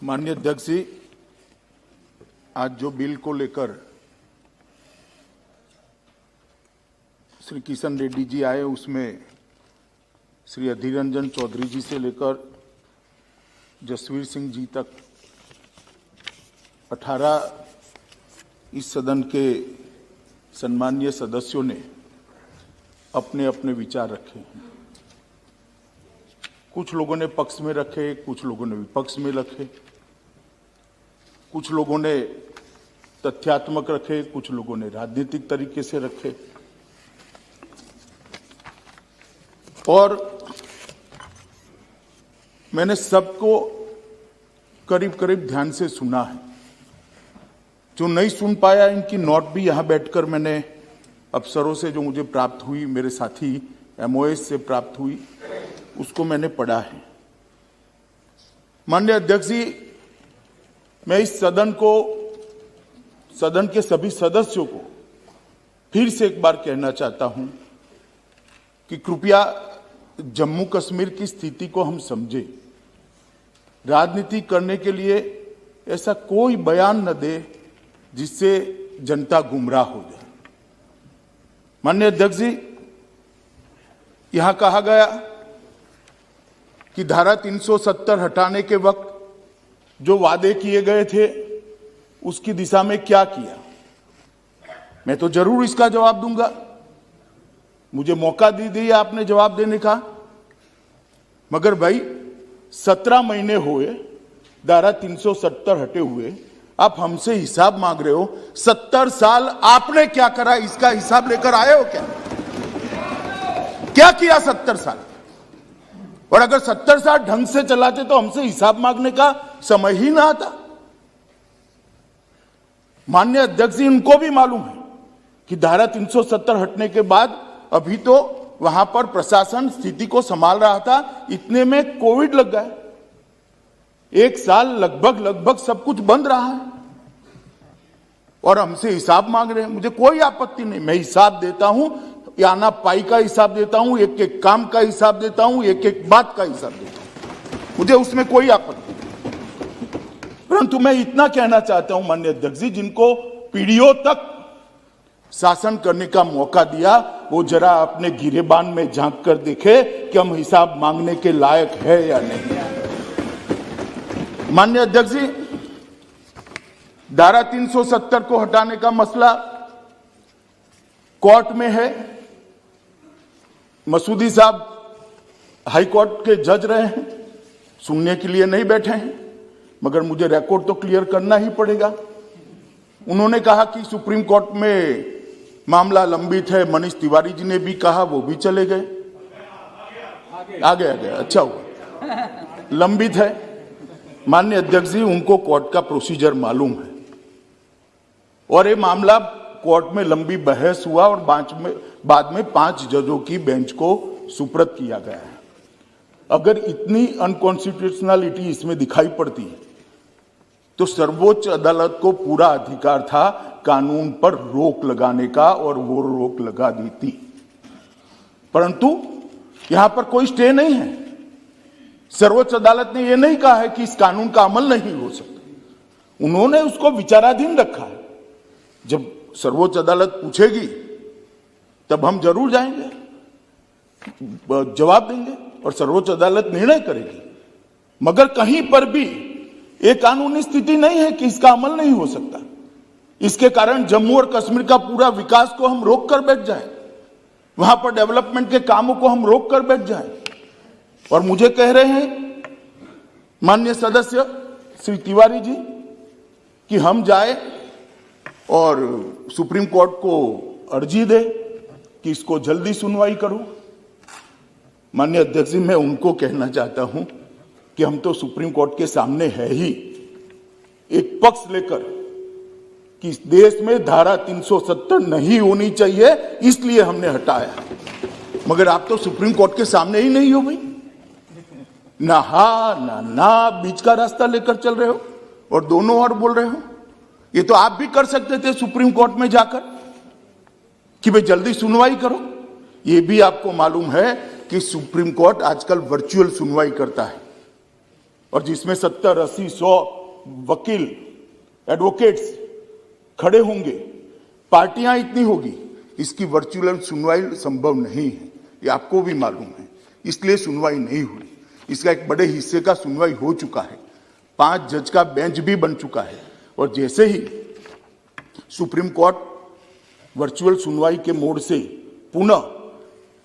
माननीय अध्यक्ष जी, आज जो बिल को लेकर श्री किशन रेड्डी जी आए, उसमें श्री अधीर रंजन चौधरी जी से लेकर जसवीर सिंह जी तक 18 इस सदन के सम्मानीय सदस्यों ने अपने अपने विचार रखे हैं। कुछ लोगों ने पक्ष में रखे, कुछ लोगों ने विपक्ष में रखे, कुछ लोगों ने तथ्यात्मक रखे, कुछ लोगों ने राजनीतिक तरीके से रखे। और मैंने सबको करीब करीब ध्यान से सुना है। जो नहीं सुन पाया, इनकी नोट भी यहां बैठकर मैंने अफसरों से जो मुझे प्राप्त हुई, मेरे साथी एमओएस से प्राप्त हुई, उसको मैंने पढ़ा है। माननीय अध्यक्ष जी, मैं इस सदन के सभी सदस्यों को फिर से एक बार कहना चाहता हूं कि कृपया जम्मू कश्मीर की स्थिति को हम समझें। राजनीति करने के लिए ऐसा कोई बयान न दे जिससे जनता गुमराह हो जाए। माननीय अध्यक्ष जी, यहां कहा गया कि धारा 370 हटाने के वक्त जो वादे किए गए थे उसकी दिशा में क्या किया। मैं तो जरूर इसका जवाब दूंगा, मुझे मौका दे दिया आपने जवाब देने का। मगर भाई 17 महीने हुए धारा 370 हटे हुए, आप हमसे हिसाब मांग रहे हो। 70 साल आपने क्या करा, इसका हिसाब लेकर आए हो क्या किया 70 साल? और अगर 70 साल ढंग से चलाते तो हमसे हिसाब मांगने का समय ही ना आता। माननीय अध्यक्ष जी, उनको भी मालूम है कि धारा 370 हटने के बाद अभी तो वहां पर प्रशासन स्थिति को संभाल रहा था, इतने में कोविड लग गया। 1 साल लगभग सब कुछ बंद रहा है और हमसे हिसाब मांग रहे हैं। मुझे कोई आपत्ति नहीं, मैं हिसाब देता हूं, आना पाई का हिसाब देता हूं, एक एक काम का हिसाब देता हूं, एक एक बात का हिसाब देता हूं, मुझे उसमें कोई आपत्ति नहीं। परंतु मैं इतना कहना चाहता हूं माननीय अध्यक्ष जी, जिनको पीढ़ियों तक शासन करने का मौका दिया, वो जरा अपने गिरेबान में झांक कर देखे कि हम हिसाब मांगने के लायक है या नहीं। माननीय अध्यक्ष जी, धारा 370 को हटाने का मसला कोर्ट में है। मसूदी साहब हाई कोर्ट के जज रहे हैं, सुनने के लिए नहीं बैठे हैं, मगर मुझे रिकॉर्ड तो क्लियर करना ही पड़ेगा। उन्होंने कहा कि सुप्रीम कोर्ट में मामला लंबित है। मनीष तिवारी जी ने भी कहा, वो भी चले गए, आगे अच्छा हुआ, लंबित है। माननीय अध्यक्ष जी, उनको कोर्ट का प्रोसीजर मालूम है और ये मामला कोर्ट में लंबी बहस हुआ और बाद में 5 जजों की बेंच को सुपुर्द किया गया है। अगर इतनी अनकॉन्स्टिट्यूशनलिटी इसमें दिखाई पड़ती है तो सर्वोच्च अदालत को पूरा अधिकार था कानून पर रोक लगाने का, और वो रोक लगा दी थी। परंतु यहां पर कोई स्टे नहीं है। सर्वोच्च अदालत ने यह नहीं कहा है कि इस कानून का अमल नहीं हो सकता, उन्होंने उसको विचाराधीन रखा है। जब सर्वोच्च अदालत पूछेगी तब हम जरूर जाएंगे, जवाब देंगे और सर्वोच्च अदालत निर्णय करेगी। मगर कहीं पर भी एक कानूनी स्थिति नहीं है कि इसका अमल नहीं हो सकता। इसके कारण जम्मू और कश्मीर का पूरा विकास को हम रोक कर बैठ जाएं, वहां पर डेवलपमेंट के कामों को हम रोक कर बैठ जाएं। और मुझे कह रहे हैं माननीय सदस्य श्री तिवारी जी कि हम जाए और सुप्रीम कोर्ट को अर्जी दे कि इसको जल्दी सुनवाई करो। माननीय अध्यक्ष जी, मैं उनको कहना चाहता हूं कि हम तो सुप्रीम कोर्ट के सामने है ही, एक पक्ष लेकर कि इस देश में धारा 370 नहीं होनी चाहिए, इसलिए हमने हटाया। मगर आप तो सुप्रीम कोर्ट के सामने ही नहीं हो भाई, ना हा ना बीच का रास्ता लेकर चल रहे हो और दोनों ओर बोल रहे हो। ये तो आप भी कर सकते थे सुप्रीम कोर्ट में जाकर कि भाई जल्दी सुनवाई करो। ये भी आपको मालूम है कि सुप्रीम कोर्ट आजकल वर्चुअल सुनवाई करता है और जिसमें 70, 80, 100 वकील, एडवोकेट्स खड़े होंगे, पार्टियां इतनी होगी, इसकी वर्चुअल सुनवाई संभव नहीं है, ये आपको भी मालूम है। इसलिए सुनवाई नहीं हुई। इसका एक बड़े हिस्से का सुनवाई हो चुका है, 5 जज का बेंच भी बन चुका है। और जैसे ही सुप्रीम कोर्ट वर्चुअल सुनवाई के मोड से पुनः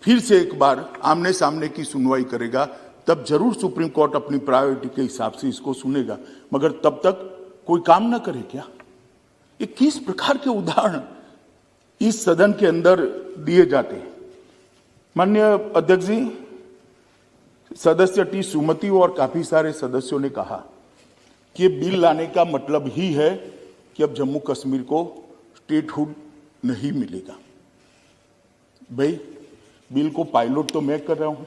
फिर से एक बार आमने सामने की सुनवाई करेगा, तब जरूर सुप्रीम कोर्ट अपनी प्रायोरिटी के हिसाब से इसको सुनेगा। मगर तब तक कोई काम ना करे क्या? ये किस प्रकार के उदाहरण इस सदन के अंदर दिए जाते हैं? माननीय अध्यक्ष जी, सदस्य टी सुमति और काफी सारे सदस्यों ने कहा कि बिल लाने का मतलब ही है कि अब जम्मू कश्मीर को स्टेटहुड नहीं मिलेगा। भाई, बिल को पायलट तो मैं कर रहा हूं,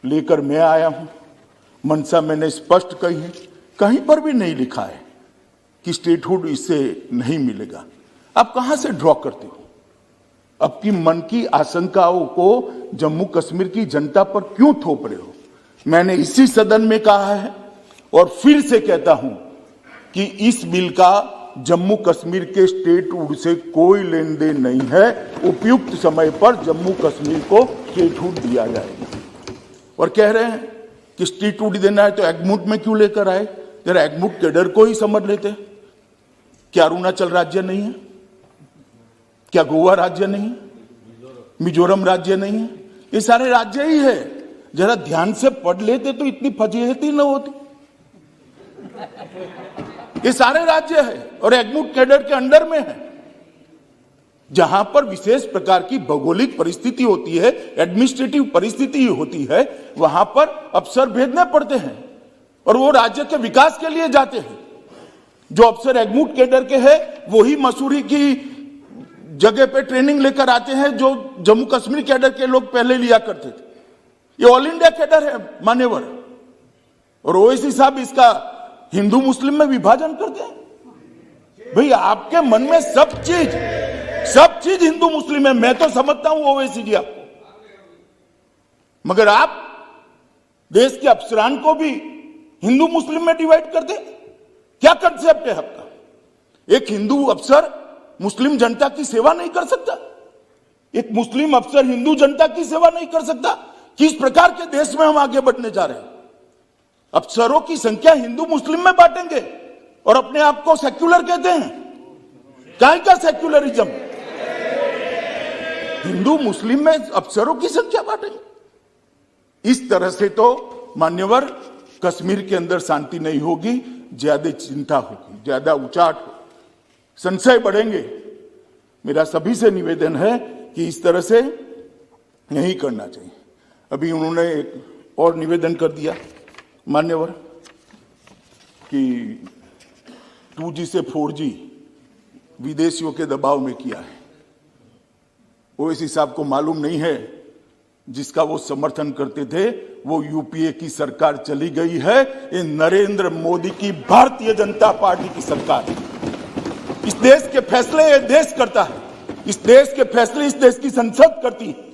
लेकर मैं आया हूं, मंशा मैंने स्पष्ट कही है, कहीं पर भी नहीं लिखा है कि स्टेटहुड इससे नहीं मिलेगा। आप कहां से ड्रॉ करते हो? आपकी मन की आशंकाओं को जम्मू कश्मीर की जनता पर क्यों थोप रहे हो? मैंने इसी सदन में कहा है और फिर से कहता हूं कि इस बिल का जम्मू कश्मीर के स्टेटहुड से कोई लेन देन नहीं है। उपयुक्त समय पर जम्मू कश्मीर को स्टेटहुड दिया जाएगा। और कह रहे हैं कि स्टेटहुड देना है तो एग्मूट में क्यों लेकर आए? जरा एग्मूट कैडर को ही समझ लेते। क्या अरुणाचल राज्य नहीं है? क्या गोवा राज्य नहीं है? मिजोरम राज्य नहीं है? ये सारे राज्य ही है। जरा ध्यान से पढ़ लेते तो इतनी फजीहती न होती। ये सारे राज्य है और एग्मूट कैडर के अंडर में है। जहां पर विशेष प्रकार की भौगोलिक परिस्थिति होती है, एडमिनिस्ट्रेटिव परिस्थिति होती है, वहां पर अफसर भेजने पड़ते हैं और वो राज्य के विकास के लिए जाते हैं। जो अफसर एग्मूट कैडर के हैं वही मसूरी की जगह पे ट्रेनिंग लेकर आते हैं जो जम्मू कश्मीर कैडर के लोग पहले लिया करते थे। ये ऑल इंडिया कैडर है मान्यवर। और ओवैसी साहब इसका हिंदू मुस्लिम में विभाजन करते हैं। भाई, आपके मन में सब चीज हिंदू मुस्लिम है, मैं तो समझता हूं ओवैसी जी आपको, मगर आप देश के अफसरान को भी हिंदू मुस्लिम में डिवाइड करते। क्या कंसेप्ट है आपका? एक हिंदू अफसर मुस्लिम जनता की सेवा नहीं कर सकता? एक मुस्लिम अफसर हिंदू जनता की सेवा नहीं कर सकता? किस प्रकार के देश में हम आगे बढ़ने जा रहे हैं? अफसरों की संख्या हिंदू मुस्लिम में बांटेंगे और अपने आप को सेक्युलर कहते हैं। काय का सेक्युलरिज्म? हिंदू मुस्लिम में अफसरों की संख्या बांटेंगे। इस तरह से तो मान्यवर कश्मीर के अंदर शांति नहीं होगी, ज्यादा चिंता होगी, ज्यादा उचाट होगी, संशय बढ़ेंगे। मेरा सभी से निवेदन है कि इस तरह से नहीं करना चाहिए। अभी उन्होंने एक और निवेदन कर दिया मान्यवर कि 2G से 4G विदेशियों के दबाव में किया है। ओवैसी साहब को मालूम नहीं है, जिसका वो समर्थन करते थे वो यूपीए की सरकार चली गई है। ये नरेंद्र मोदी की भारतीय जनता पार्टी की सरकार है। इस देश के फैसले ये देश करता है, इस देश के फैसले इस देश की संसद करती है।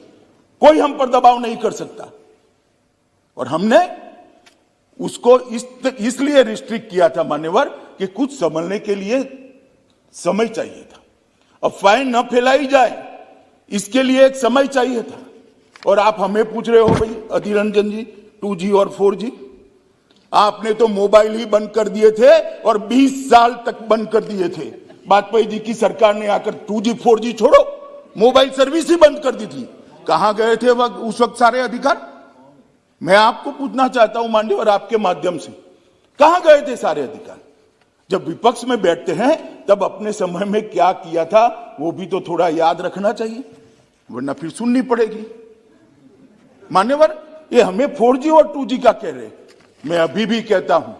कोई हम पर दबाव नहीं कर सकता। और हमने उसको इसलिए रिस्ट्रिक्ट किया था मान्यवर कि कुछ समझने के लिए समय चाहिए था। अफवाहें न फैलाई जाए इसके लिए एक समय चाहिए था। और आप हमें पूछ रहे हो भाई अधीर रंजन जी 2G और 4G, आपने तो मोबाइल ही बंद कर दिए थे और 20 साल तक बंद कर दिए थे। वाजपेयी जी की सरकार ने आकर 2G 4G छोड़ो, मोबाइल सर्विस ही बंद कर दी थी। कहां गए थे उस वक्त सारे अधिकार? मैं आपको पूछना चाहता हूं माननीय आपके माध्यम से, कहां गए थे सारे अधिकार? जब विपक्ष में बैठते हैं तब अपने समय में क्या किया था वो भी तो थोड़ा याद रखना चाहिए, वरना फिर सुननी पड़ेगी। मान्यवर, ये हमें 4G और 2G का कह रहे, मैं अभी भी कहता हूं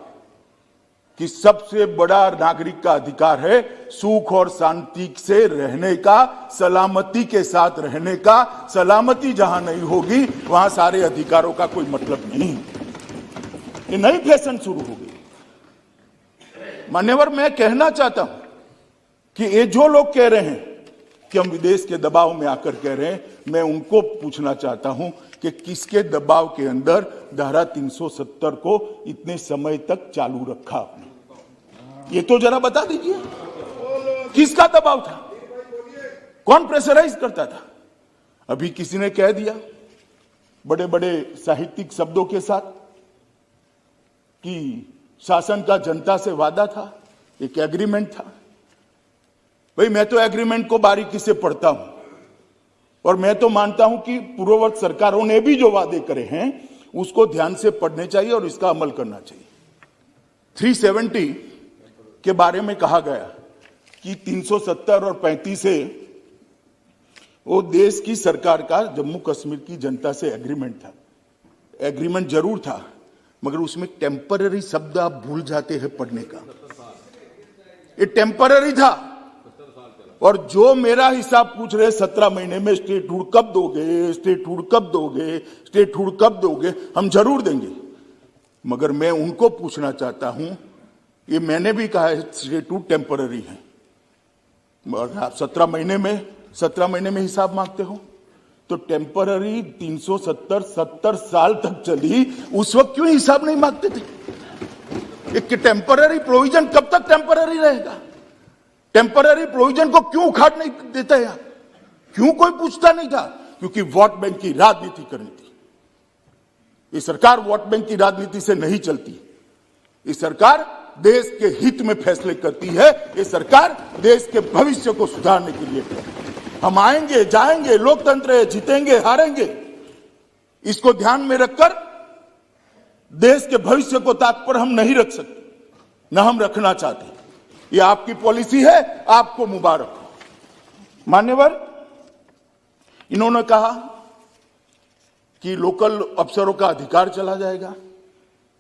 कि सबसे बड़ा नागरिक का अधिकार है सुख और शांति से रहने का, सलामती के साथ रहने का। सलामती जहां नहीं होगी वहां सारे अधिकारों का कोई मतलब नहीं। ये नई फैशन शुरू हो गई मान्यवर। मैं कहना चाहता हूं कि ये जो लोग कह रहे हैं कि हम विदेश के दबाव में आकर कह रहे हैं, मैं उनको पूछना चाहता हूं कि कि किसके दबाव के अंदर धारा 370 को इतने समय तक चालू रखा आपने, ये तो जरा बता दीजिए। किसका दबाव था, कौन प्रेशराइज करता था? अभी किसी ने कह दिया बड़े बड़े साहित्यिक शब्दों के साथ कि शासन का जनता से वादा था, एक एग्रीमेंट था। भाई मैं तो एग्रीमेंट को बारीकी से पढ़ता हूं और मैं तो मानता हूं कि पूर्ववर्ती सरकारों ने भी जो वादे करे हैं उसको ध्यान से पढ़ने चाहिए और इसका अमल करना चाहिए। 370 के बारे में कहा गया कि 370 और 35 से वो देश की सरकार का जम्मू कश्मीर की जनता से एग्रीमेंट था। एग्रीमेंट जरूर था, मगर उसमें टेम्पररी शब्द आप भूल जाते हैं पढ़ने का। ये टेम्पररी था। और जो मेरा हिसाब पूछ रहे 17 महीने में स्टेटहुड कब दोगे, स्टेटहुड कब दोगे, स्टेटहुड कब दोगे, हम जरूर देंगे। मगर मैं उनको पूछना चाहता हूं, ये मैंने भी कहा है स्टेटहुड टेम्पररी है, मगर आप 17 महीने में हिसाब मांगते हो तो टेम्पररी 370 70 साल तक चली, उस वक्त क्यों हिसाब नहीं मांगते थे? एक टेम्पररी प्रोविजन कब तक टेम्पररी रहेगा? टेम्पररी प्रोविजन को क्यों उखाड़ नहीं देता यार? क्यों कोई पूछता नहीं था? क्योंकि वोट बैंक की राजनीति करनी थी। ये सरकार वोट बैंक की राजनीति से नहीं चलती। ये सरकार देश के हित में फैसले करती है। ये सरकार देश के भविष्य को सुधारने के लिए है। हम आएंगे जाएंगे, लोकतंत्र है, जीतेंगे हारेंगे, इसको ध्यान में रखकर देश के भविष्य को ताक पर हम नहीं रख सकते, न हम रखना चाहते। ये आपकी पॉलिसी है, आपको मुबारक हो। मान्यवर, इन्होंने कहा कि लोकल अफसरों का अधिकार चला जाएगा।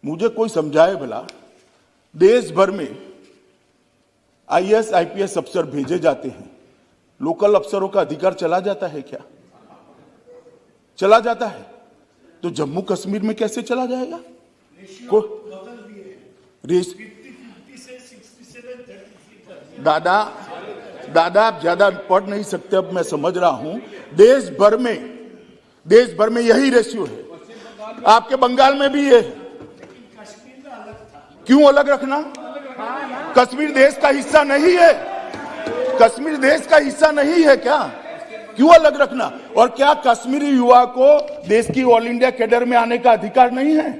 मुझे कोई समझाए भला, देश भर में आईएएस आईपीएस अफसर भेजे जाते हैं, लोकल अफसरों का अधिकार चला जाता है क्या? चला जाता है तो जम्मू कश्मीर में कैसे चला जाएगा? दादा आप ज्यादा पढ़ नहीं सकते, अब मैं समझ रहा हूं। देश भर में यही रेशियो है। आपके बंगाल में भी ये, क्यों अलग रखना? कश्मीर देश का हिस्सा नहीं है? कश्मीर देश का हिस्सा नहीं है क्या? क्यों अलग रखना? और क्या कश्मीरी युवा को देश की ऑल इंडिया कैडर में आने का अधिकार नहीं है?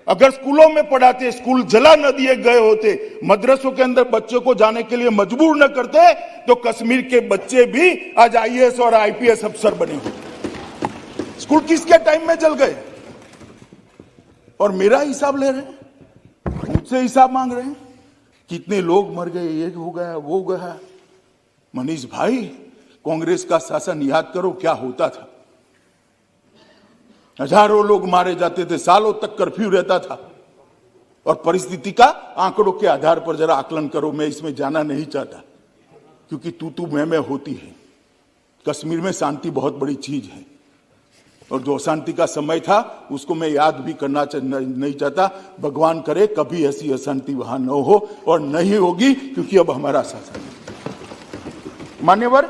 अगर स्कूलों में पढ़ाते, स्कूल जला न दिए गए होते, मदरसों के अंदर बच्चों को जाने के लिए मजबूर न करते, तो कश्मीर के बच्चे भी आज आईएएस और आईपीएस अफसर बने होते। स्कूल किसके टाइम में जल गए? और मेरा हिसाब ले रहे हैं, मुझसे हिसाब मांग रहे हैं, कितने लोग मर गए, ये हो गया वो गया। मनीष भाई, कांग्रेस का शासन याद करो क्या होता था। हजारों लोग मारे जाते थे, सालों तक कर्फ्यू रहता था। और परिस्थिति का आंकड़ों के आधार पर जरा आकलन करो। मैं इसमें जाना नहीं चाहता, क्योंकि तू मैं होती है। कश्मीर में शांति बहुत बड़ी चीज है, और जो अशांति का समय था उसको मैं याद भी करना नहीं चाहता। भगवान करे कभी ऐसी अशांति वहां न हो, और नहीं होगी, क्योंकि अब हमारा शासन है। मान्यवर,